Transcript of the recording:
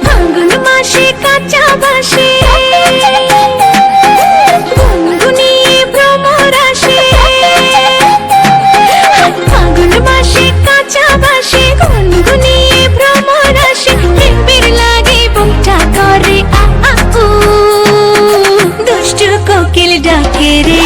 ফাগুন মাসে কাঁচা বাসে গুনগুনিয়ে ভ্রমর আসে। ফাগুন মাসে কাঁচা বাসে গুনগুনিয়ে ভ্রমর আসে। প্রেমের লাগে বুকটা করে আ আ উ, দুষ্টু কোকিল ডাকে রে।